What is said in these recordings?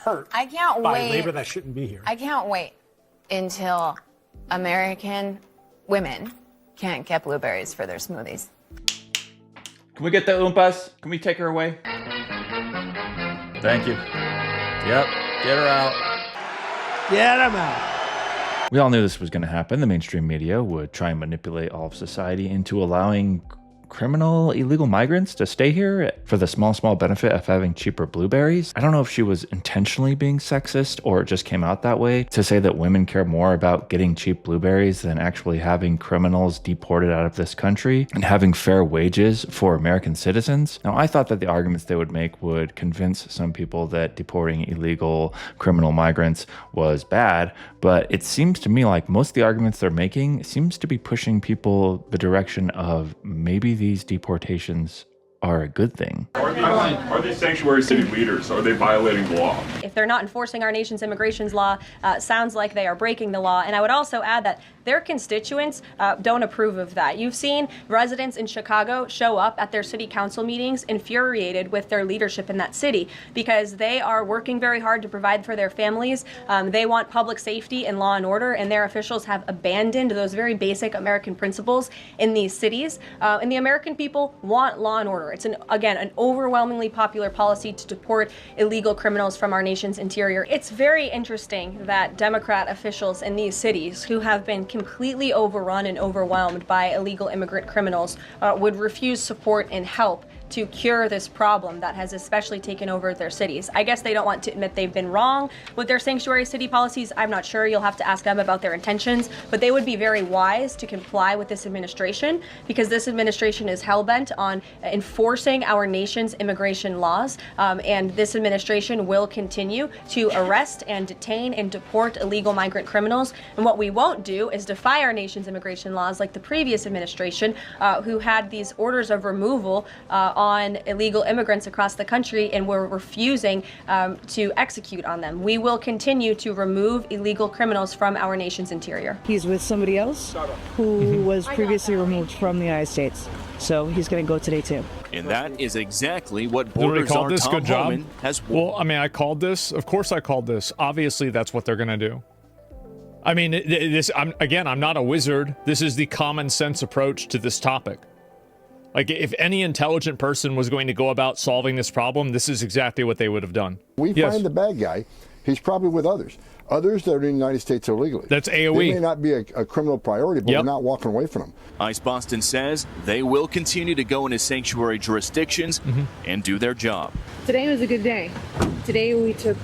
hurt by labor that shouldn't be here. I can't wait until American women can't get blueberries for their smoothies. Can we get the Oompas? Can we take her away? Thank you. Yep, get her out. Get them out. We all knew this was going to happen. The mainstream media would try and manipulate all of society into allowing criminal illegal migrants to stay here for the small benefit of having cheaper blueberries. I don't know if she was intentionally being sexist or it just came out that way to say that women care more about getting cheap blueberries than actually having criminals deported out of this country and having fair wages for American citizens. Now, I thought that the arguments they would make would convince some people that deporting illegal criminal migrants was bad, but it seems to me like most of the arguments they're making seems to be pushing people the direction of maybe these deportations are a good thing. Are they sanctuary city leaders? Are they violating the law? If they're not enforcing our nation's immigration law, sounds like they are breaking the law. And I would also add that their constituents don't approve of that. You've seen residents in Chicago show up at their city council meetings infuriated with their leadership in that city because they are working very hard to provide for their families. They want public safety and law and order, and their officials have abandoned those very basic American principles in these cities. And the American people want law and order. It's, again, an overwhelmingly popular policy to deport illegal criminals from our nation's interior. It's very interesting that Democrat officials in these cities who have been completely overrun and overwhelmed by illegal immigrant criminals would refuse support and help to cure this problem that has especially taken over their cities. I guess they don't want to admit they've been wrong with their sanctuary city policies. I'm not sure. You'll have to ask them about their intentions, but they would be very wise to comply with this administration because this administration is hell-bent on enforcing our nation's immigration laws, and this administration will continue to arrest and detain and deport illegal migrant criminals. And what we won't do is defy our nation's immigration laws like the previous administration, who had these orders of removal on illegal immigrants across the country and were refusing to execute on them. We will continue to remove illegal criminals from our nation's interior. He's with somebody else who was previously removed from the United States. So he's going to go today too. And that is exactly what Border Czar Tom Homan has. Well, I mean, I called this. Of course I called this. Obviously, that's what they're going to do. I mean, I'm not a wizard. This is the common sense approach to this topic. Like, if any intelligent person was going to go about solving this problem, this is exactly what they would have done. We find the bad guy, he's probably with others that are in the United States illegally. That's AOE. They may not be a criminal priority, but we're not walking away from them. ICE Boston says they will continue to go into sanctuary jurisdictions and do their job. Today was a good day. Today we took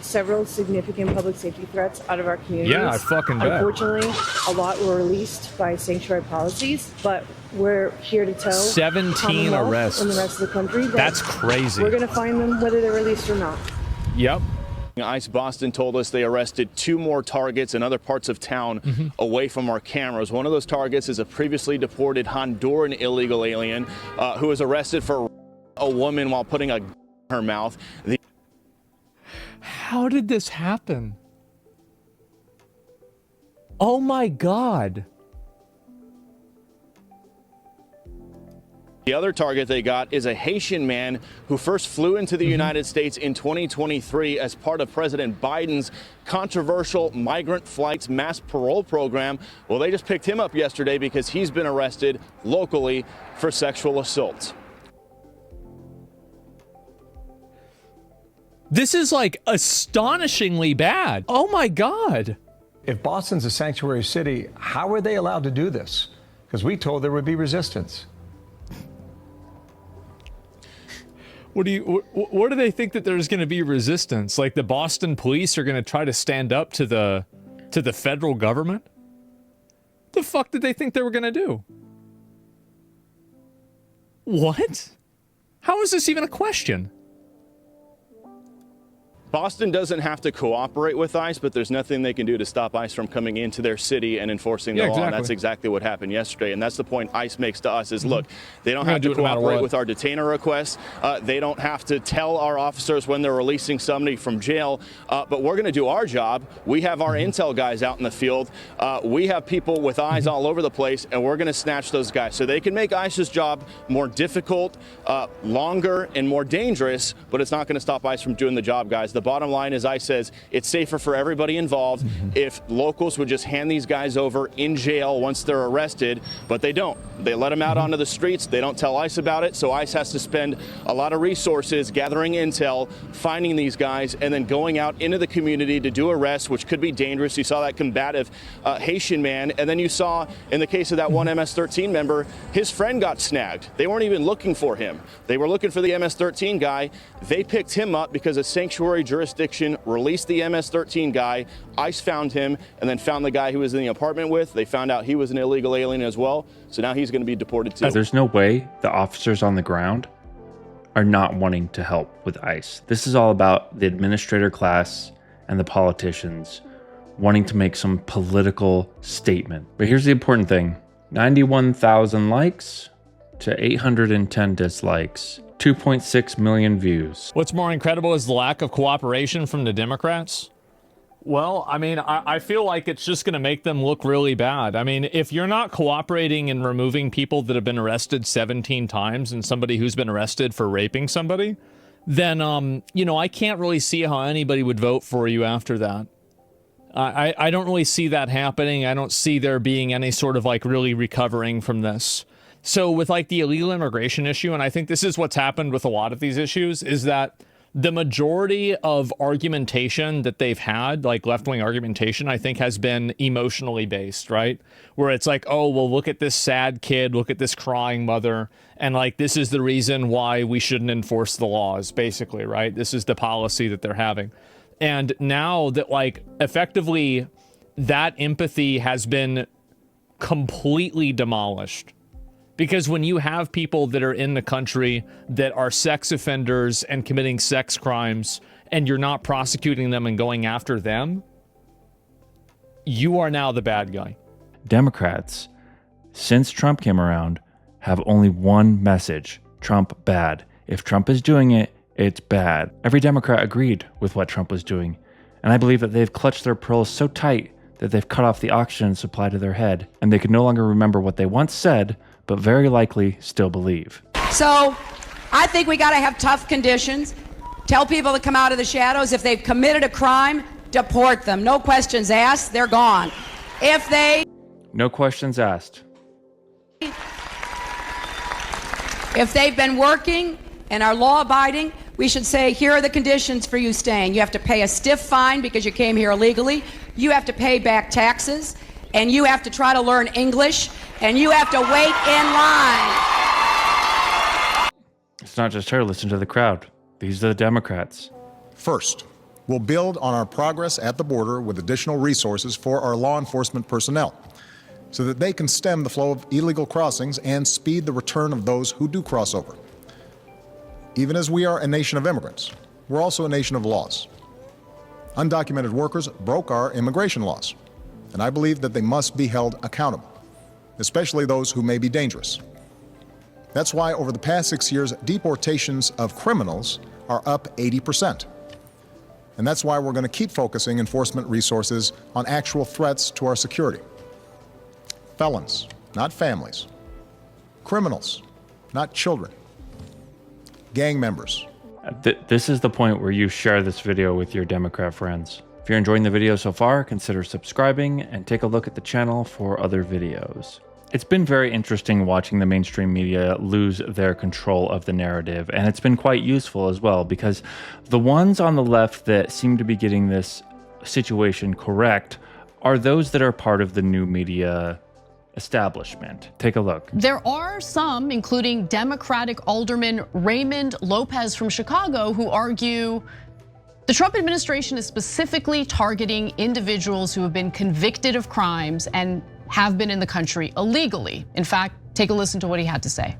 several significant public safety threats out of our communities. Yeah, I fucking bet. Unfortunately, a lot were released by sanctuary policies, but we're here to tell 17 arrests in the rest of the country that's crazy. We're going to find them whether they're released or not. Yep. ICE Boston told us they arrested 2 more targets in other parts of town away from our cameras. One of those targets is a previously deported Honduran illegal alien who was arrested for a woman while putting a in her mouth. How did this happen? Oh my God. The other target they got is a Haitian man who first flew into the United States in 2023 as part of President Biden's controversial migrant flights mass parole program. Well, they just picked him up yesterday because he's been arrested locally for sexual assault. This is like astonishingly bad. Oh my God. If Boston's a sanctuary city, how are they allowed to do this? Because we told there would be resistance. What do they think that there's going to be resistance? Like the Boston police are going to try to stand up to the federal government? The fuck did they think they were going to do? What? How is this even a question? Boston doesn't have to cooperate with ICE, but there's nothing they can do to stop ICE from coming into their city and enforcing the law. And that's exactly what happened yesterday. And that's the point ICE makes to us is, look, they don't have to cooperate with our detainer requests. They don't have to tell our officers when they're releasing somebody from jail. But we're going to do our job. We have our intel guys out in the field. We have people with eyes all over the place, and we're going to snatch those guys. So they can make ICE's job more difficult, longer, and more dangerous, but it's not going to stop ICE from doing the job, guys. The the bottom line is ICE says it's safer for everybody involved if locals would just hand these guys over in jail once they're arrested, but they don't. They let them out onto the streets. They don't tell ICE about it, so ICE has to spend a lot of resources gathering intel, finding these guys, and then going out into the community to do arrests, which could be dangerous. You saw that combative Haitian man, and then you saw in the case of that one MS-13 member, his friend got snagged. They weren't even looking for him. They were looking for the MS-13 guy. They picked him up because a sanctuary jurisdiction released the MS-13 guy. ICE found him and then found the guy who was in the apartment with. They found out he was an illegal alien as well. So now he's going to be deported too. There's no way the officers on the ground are not wanting to help with ICE. This is all about the administrator class and the politicians wanting to make some political statement. But here's the important thing. 91,000 likes to 810 dislikes. 2.6 million views. What's more incredible is the lack of cooperation from the Democrats. Well, I mean, I feel like it's just going to make them look really bad. I mean, if you're not cooperating in removing people that have been arrested 17 times and somebody who's been arrested for raping somebody, then, you know, I can't really see how anybody would vote for you after that. I don't really see that happening. I don't see there being any sort of like really recovering from this. So with like the illegal immigration issue, and I think this is what's happened with a lot of these issues, is that the majority of argumentation that they've had, like left-wing argumentation, I think has been emotionally based, right? Where it's like, oh, well, look at this sad kid, look at this crying mother, and like this is the reason why we shouldn't enforce the laws, basically, right? This is the policy that they're having. And now that like effectively that empathy has been completely demolished. Because when you have people that are in the country that are sex offenders and committing sex crimes, and you're not prosecuting them and going after them, you are now the bad guy. Democrats, since Trump came around, have only one message: Trump bad. If Trump is doing it, it's bad. Every Democrat agreed with what Trump was doing, and I believe that they've clutched their pearls so tight that they've cut off the oxygen supply to their head, and they can no longer remember what they once said, but very likely still believe. So I think we got to have tough conditions. Tell people to come out of the shadows. If they've committed a crime, deport them. No questions asked. They're gone. If they... No questions asked. If they've been working and are law-abiding, we should say, here are the conditions for you staying. You have to pay a stiff fine because you came here illegally. You have to pay back taxes. And you have to try to learn English, and you have to wait in line. It's not just her. Listen to the crowd. These are the Democrats. First, we'll build on our progress at the border with additional resources for our law enforcement personnel so that they can stem the flow of illegal crossings and speed the return of those who do cross over. Even as we are a nation of immigrants, we're also a nation of laws. Undocumented workers broke our immigration laws, and I believe that they must be held accountable, especially those who may be dangerous. That's why over the past 6 years, deportations of criminals are up 80%. And that's why we're going to keep focusing enforcement resources on actual threats to our security. Felons, not families. Criminals, not children. Gang members. This is the point where you share this video with your Democrat friends. If you're enjoying the video so far, consider subscribing and take a look at the channel for other videos. It's been very interesting watching the mainstream media lose their control of the narrative, and it's been quite useful as well, because the ones on the left that seem to be getting this situation correct are those that are part of the new media establishment. Take a look. There are some, including Democratic Alderman Raymond Lopez from Chicago, who argue the Trump administration is specifically targeting individuals who have been convicted of crimes and have been in the country illegally. In fact, take a listen to what he had to say.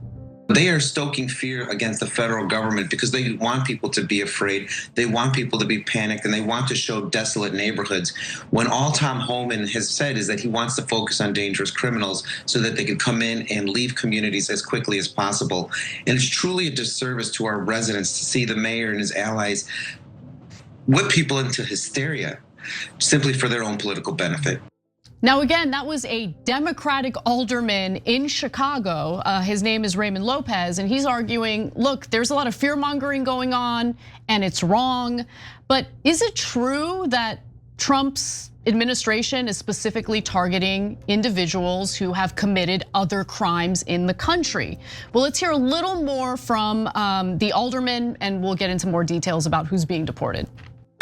They are stoking fear against the federal government because they want people to be afraid. They want people to be panicked, and they want to show desolate neighborhoods. When all Tom Homan has said is that he wants to focus on dangerous criminals so that they can come in and leave communities as quickly as possible. And it's truly a disservice to our residents to see the mayor and his allies whip people into hysteria simply for their own political benefit. Now, again, that was a Democratic alderman in Chicago. His name is Raymond Lopez, and he's arguing, look, there's a lot of fear mongering going on, and it's wrong. But is it true that Trump's administration is specifically targeting individuals who have committed other crimes in the country? Well, let's hear a little more from the alderman, and we'll get into more details about who's being deported.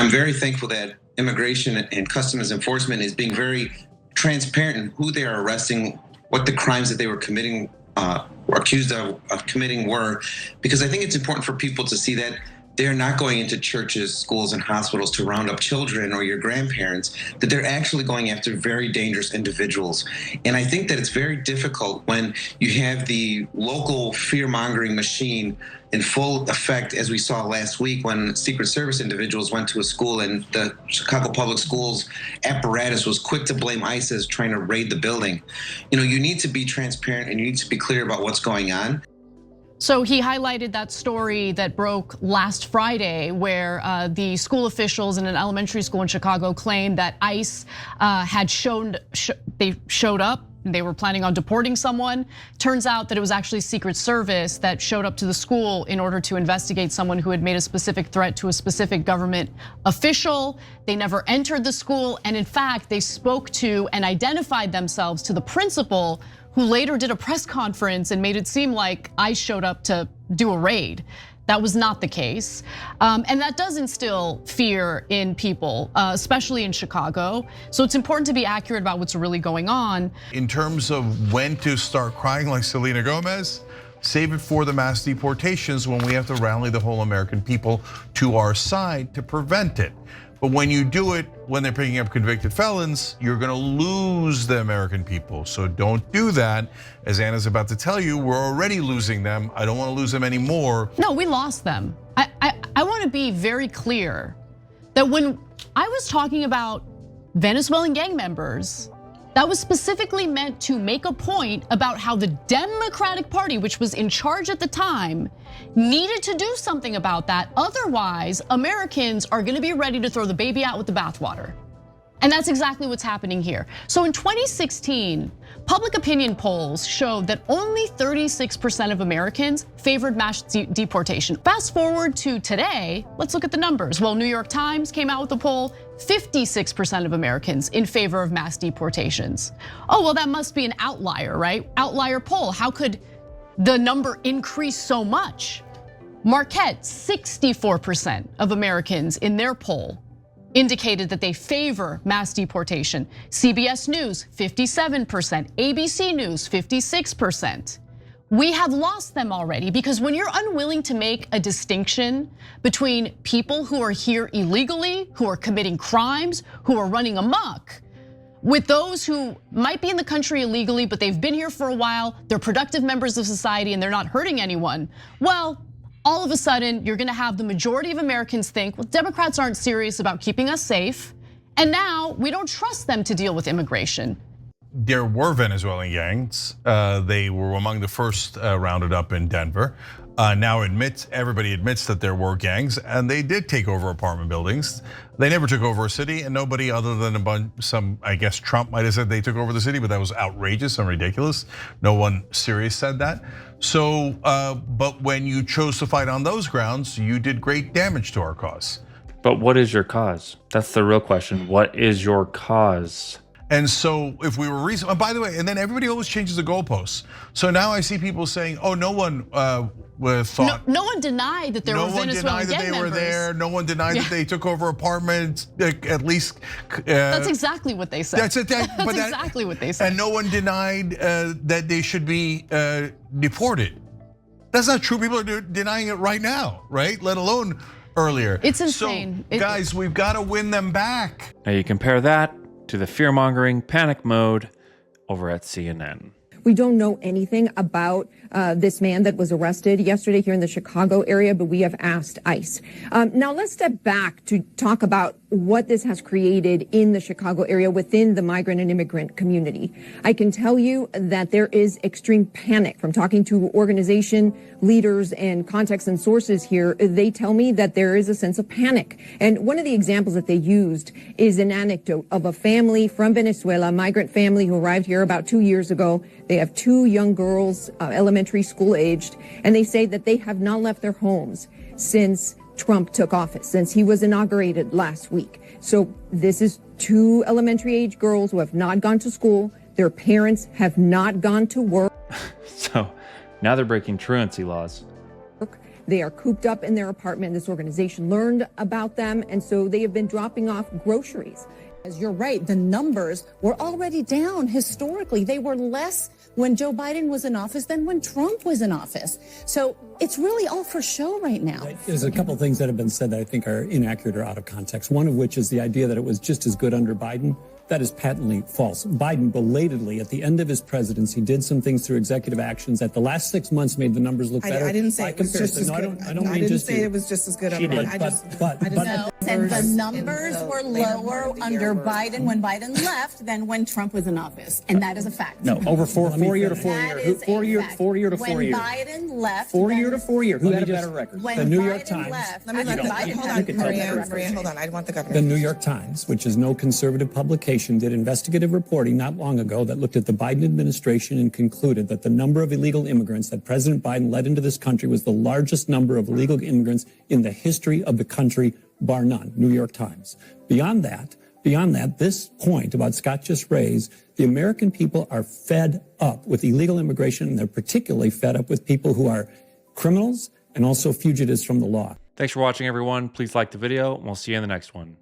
I'm very thankful that Immigration and Customs Enforcement is being very transparent in who they are arresting, what the crimes that they were committing, or accused of committing were, because I think it's important for people to see that they're not going into churches, schools, and hospitals to round up children or your grandparents, that they're actually going after very dangerous individuals. And I think that it's very difficult when you have the local fear-mongering machine in full effect, as we saw last week when Secret Service individuals went to a school and the Chicago Public Schools apparatus was quick to blame ISIS trying to raid the building. You need to be transparent and you need to be clear about what's going on. So he highlighted that story that broke last Friday where the school officials in an elementary school in Chicago claimed that ICE had they showed up. They were planning on deporting someone. Turns out that it was actually Secret Service that showed up to the school in order to investigate someone who had made a specific threat to a specific government official. They never entered the school, and in fact, they spoke to and identified themselves to the principal, who later did a press conference and made it seem like ICE showed up to do a raid. That was not the case. And that does instill fear in people, especially in Chicago. So it's important to be accurate about what's really going on. In terms of when to start crying like Selena Gomez, save it for the mass deportations when we have to rally the whole American people to our side to prevent it. But when you do it, when they're picking up convicted felons, you're gonna lose the American people. So don't do that. As Anna's about to tell you, we're already losing them. I don't wanna lose them anymore. No, we lost them. I wanna be very clear that when I was talking about Venezuelan gang members, that was specifically meant to make a point about how the Democratic Party, which was in charge at the time, needed to do something about that. Otherwise, Americans are gonna be ready to throw the baby out with the bathwater. And that's exactly what's happening here. So in 2016, public opinion polls showed that only 36% of Americans favored mass deportation. Fast forward to today, let's look at the numbers. Well, New York Times came out with a poll, 56% of Americans in favor of mass deportations. Oh, well, that must be an outlier, right? Outlier poll, how could the number increase so much? Marquette, 64% of Americans in their poll indicated that they favor mass deportation. CBS News, 57%, ABC News, 56%. We have lost them already because when you're unwilling to make a distinction between people who are here illegally, who are committing crimes, who are running amok, with those who might be in the country illegally, but they've been here for a while, they're productive members of society and they're not hurting anyone, well, all of a sudden, you're gonna have the majority of Americans think, well, Democrats aren't serious about keeping us safe, and now we don't trust them to deal with immigration. There were Venezuelan gangs. They were among the first rounded up in Denver. Now everybody admits that there were gangs, and they did take over apartment buildings. They never took over a city, and nobody other than some, I guess Trump might have said they took over the city, but that was outrageous and ridiculous. No one serious said that. So, but when you chose to fight on those grounds, you did great damage to our cause. But what is your cause? That's the real question. What is your cause? And so if we were recent, by the way, and then everybody always changes the goalposts. So now I see people saying, oh, no one thought. No one denied that there were Venezuelan gang members. No one denied that they were there. No one denied that they took over apartments, at least. That's exactly what they said. That's exactly what they said. And no one denied that they should be deported. That's not true. People are denying it right now, right? Let alone earlier. It's insane. So, guys, we've got to win them back. Now you compare that to the fear-mongering panic mode over at CNN. We don't know anything about this man that was arrested yesterday here in the Chicago area, but we have asked ICE. Now let's step back to talk about what this has created in the Chicago area within the migrant and immigrant community. I can tell you that there is extreme panic. From talking to organization leaders and contacts and sources here, they tell me that there is a sense of panic. And one of the examples that they used is an anecdote of a family from Venezuela, a migrant family who arrived here about 2 years ago. They have 2 young girls, elementary school aged, and they say that they have not left their homes since Trump took office, since he was inaugurated last week. So this is 2 elementary age girls who have not gone to school. Their parents have not gone to work. So now they're breaking truancy laws. They are cooped up in their apartment. This organization learned about them, and so they have been dropping off groceries. As you're right, the numbers were already down historically. They were less when Joe Biden was in office than when Trump was in office. So it's really all for show right now. There's a couple of things that have been said that I think are inaccurate or out of context. One of which is the idea that it was just as good under Biden. That is patently false. Biden belatedly, at the end of his presidency, did some things through executive actions that the last 6 months made the numbers look better. I didn't say it was just as good. I didn't say it was just as good under Biden. And the numbers were lower under Biden when Biden left than when Trump was in office. And that is a fact. No, over 4 year to 4 year. 4 year to 4 year. When Biden left. 4 year to 4 year. Who had a better record? When The New York Biden Times. left. Let me let hold on, Maria, hold on. I want the governor. The New York Times, which is no conservative publication, did investigative reporting not long ago that looked at the Biden administration and concluded that the number of illegal immigrants that President Biden led into this country was the largest number of illegal immigrants in the history of the country, bar none. New York Times. Beyond that, this point about Scott just raised, the American people are fed up with illegal immigration, and they're particularly fed up with people who are criminals and also fugitives from the law. Thanks for watching, everyone. Please like the video, and we'll see you in the next one.